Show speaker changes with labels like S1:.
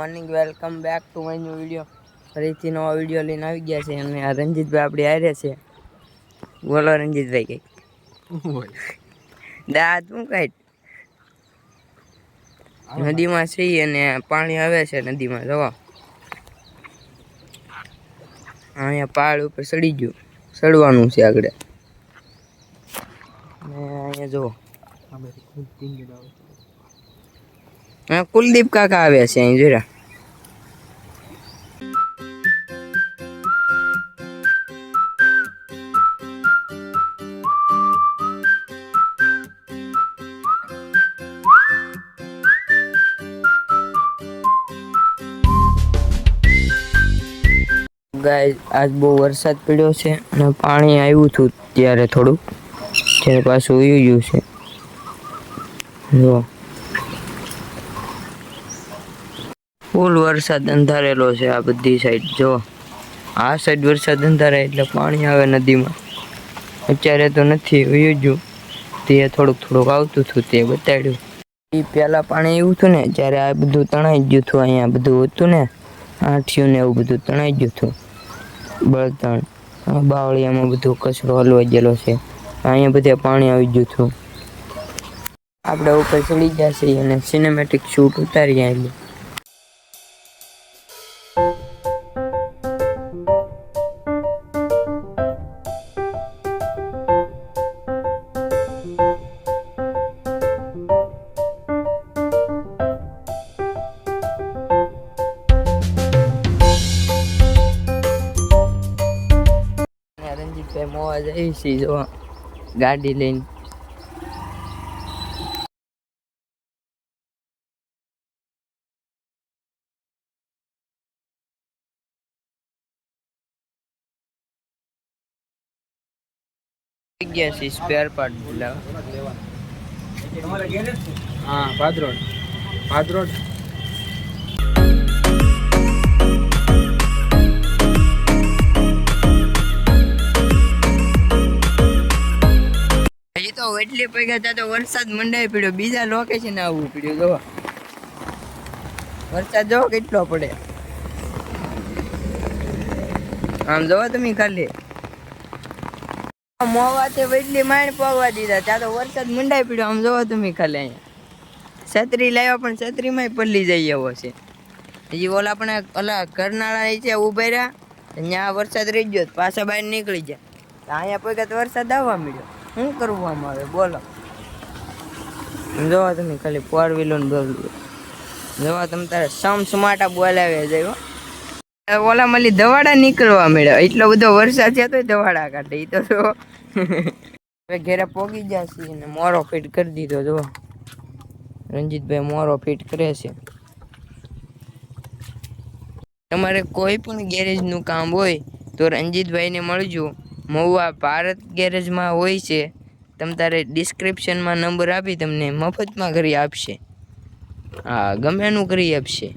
S1: Morning, welcome back to my new video. ફરીથી નવો video લઈને આવી ગયા છે અને આ રંજીતભાઈ આપણી હારે છે. બોલો રંજીતભાઈ કઈ દાંત શું કાઢ નદીમાં છીએ અને પાણી આવે છે નદીમાં. જવા અહીંયા પહાડ ઉપર ચડવાનું છે આગળ. અહીંયા જુઓ કુલદીપ કાકા આવ્યા છે અહીં જોયા. ગાઈસ આજ બહુ વરસાદ પડ્યો છે અને પાણી આવ્યું હતું ત્યારે થોડું, ત્યારે પાછું ઉઈ ગયું છે. જો ફૂલ વરસાદ અંધારેલો છે આ બધી સાઈડ. જો આ સાઈડ વરસાદ અંધારે એટલે પાણી આવે નદીમાં. અત્યારે તો નથી, ઉઈ ગયું. તે થોડુંક આવતું હતું તે બતાડ્યું. એ પહેલાં પાણી આવ્યું હતું ને ત્યારે આ બધું તણાઈ ગયું હતું. અહીંયા બધું હતું ને આઠિયું ને એવું બધું તણાઈ ગયું હતું. બળતણ બાવળિયામાં બધું કચરો હલવાઈ ગયેલો છે. અહીંયા બધે પાણી આવી ગયું હતું. આપણે ઉપર ચડી જશે અને સિનેમેટિક શૂટ ઉતારી આવી. રંજીતભાઈ મોવા જઈ છે જો ગાડી લઈને. ગયા છે સ્પેર પાર્ટ બોલાવા. હા ભાદરોડ તો એટલી પૈગા ત્યાં તો વરસાદ મંડાઈ પડ્યો. બીજા લોકેશન આવવું પડ્યું. જો વરસાદ જો કેટલો પડે. આમ જોવો તમે ખાલી મોવાથી એટલી માણ પાવા દીધા ત્યાં તો વરસાદ મંડાઈ પડ્યો. આમ જોવો તમે ખાલી અહીંયા છત્રી લાવ્યા પણ છત્રીમાં પલ્લી જઈ એવો છે. હજી ઓલા પણ ઓલા કરનાળા છે ઉભા રહ્યા ત્યાં વરસાદ રહી ગયો પાછા બહાર નીકળી જાય. અહીંયા પૈગા તો વરસાદ આવવા મળ્યો. શું કરવામાં આવે બોલો. જોવા તમે ખાલી 4 વ્હીલર જોવા તમે તારે સમસમાટા બોલાવ્યા જાય. ઓલા મળી દવાડા નીકળવા મળ્યા. એટલો બધો વરસાદ છે તો દવાડા કાઢે. એ તો હવે ઘેરે પોગી જશે અને મોરો ફિટ કરી દીધો. જો રંજીતભાઈ મોરો ફિટ કરે છે. તમારે કોઈ પણ ગેરેજનું કામ હોય તો રંજીતભાઈને મળજો. મહુવા ભારત ગેરેજમાં હોય છે. તમે તારે ડિસ્ક્રિપ્શનમાં નંબર આપી તમને મફતમાં કરી આપશે. હા ગમે એનું કરી આપશે.